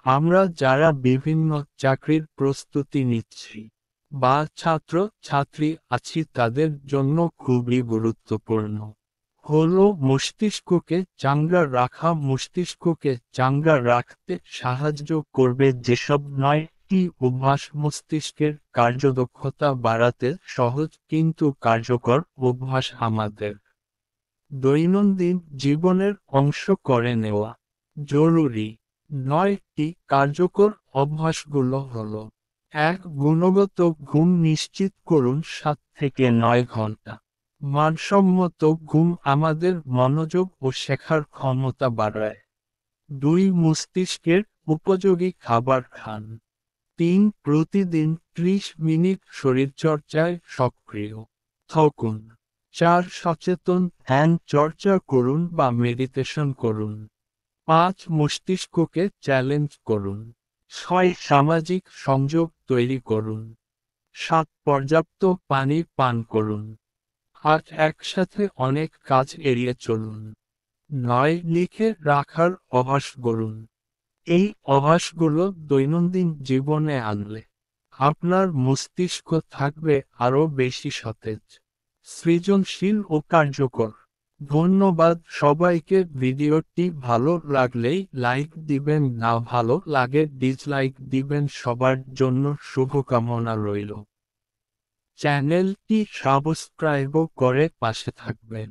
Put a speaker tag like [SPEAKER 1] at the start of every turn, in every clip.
[SPEAKER 1] আমরা যারা বিভিন্ন চাকরির প্রস্তুতি নিচ্ছি বা ছাত্র ছাত্রী আছি তাদের জন্য খুবই গুরুত্বপূর্ণ হলো মস্তিষ্ককে চাঙ্গা রাখা। মস্তিষ্ককে চাঙ্গা রাখতে সাহায্য করবে যেসব 9টি অভ্যাস মস্তিষ্কের কার্যদক্ষতা বাড়াতে সহজ কিন্তু কার্যকর অভ্যাস আমাদের দৈনন্দিন জীবনের অংশ করে নেওয়া জরুরি। 9টি কার্যকর অভ্যাসগুলো হলো: 1. গুণগত ঘুম নিশ্চিত করুন 7 থেকে 9 ঘন্টা। মানসম্মত ঘুম আমাদের মনোযোগ ও শেখার ক্ষমতা বাড়ায়। 2. মস্তিষ্কের উপযোগী খাবার খান। 3. প্রতিদিন 30 মিনিট শরীরচর্চায় সক্রিয় থাকুন। 4. সচেতন ধ্যান চর্চা করুন বা মেডিটেশন করুন। 5. মস্তিষ্ককে চ্যালেঞ্জ করুন। 6. সামাজিক সংযোগ তৈরি করুন। 7. পর্যাপ্ত পানি পান করুন। 8. একসাথে অনেক কাজ এড়িয়ে চলুন। 9. লিখে রাখার অভ্যাস গড়ুন। এই অভ্যাসগুলো দৈনন্দিন জীবনে আনলে আপনার মস্তিষ্ক থাকবে আরও বেশি সতেজ, সৃজনশীল ও কার্যকর। ধন্যবাদ সবাইকে। ভিডিওটি ভালো লাগলেই লাইক দিবেন, না ভালো লাগে ডিসলাইক দিবেন। সবার জন্য শুভকামনা রইল। চ্যানেলটি সাবস্ক্রাইব করে পাশে থাকবেন।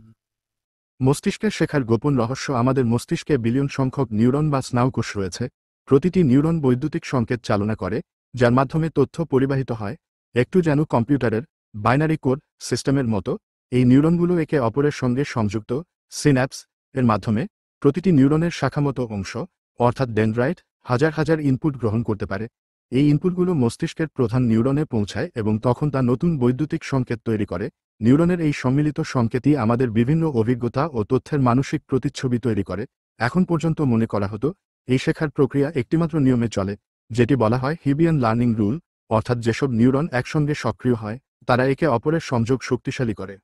[SPEAKER 2] মস্তিষ্কের শেখার গোপন রহস্য। আমাদের মস্তিষ্কে বিলিয়ন সংখ্যক নিউরন বা স্নায়ুকোষ রয়েছে। প্রতিটি নিউরন বৈদ্যুতিক সংকেত চালনা করে, যার মাধ্যমে তথ্য পরিবাহিত হয়। একটু যেন কম্পিউটারের বাইনারি কোড সিস্টেমের মতো, এই নিউরনগুলো একে অপরের সঙ্গে সংযুক্ত। সিন্যাপস এর মাধ্যমে প্রতিটি নিউরনের শাখামতো অংশ, অর্থাৎ ডেনড্রাইট, হাজার হাজার ইনপুট গ্রহণ করতে পারে। এই ইনপুটগুলো মস্তিষ্কের প্রধান নিউরনে পৌঁছায় এবং তখন তা নতুন বৈদ্যুতিক সংকেত তৈরি করে। নিউরনের এই সম্মিলিত সংকেতই আমাদের বিভিন্ন অভিজ্ঞতা ও তথ্যের মানসিক প্রতিচ্ছবি তৈরি করে। এখন পর্যন্ত মনে করা হতো এই শেখার প্রক্রিয়া একটিমাত্র নিয়মে চলে, যেটি বলা হয় হিবিয়ান লার্নিং রুল, অর্থাৎ যেসব নিউরন একসঙ্গে সক্রিয় হয় তারা একে অপরের সংযোগ শক্তিশালী করে।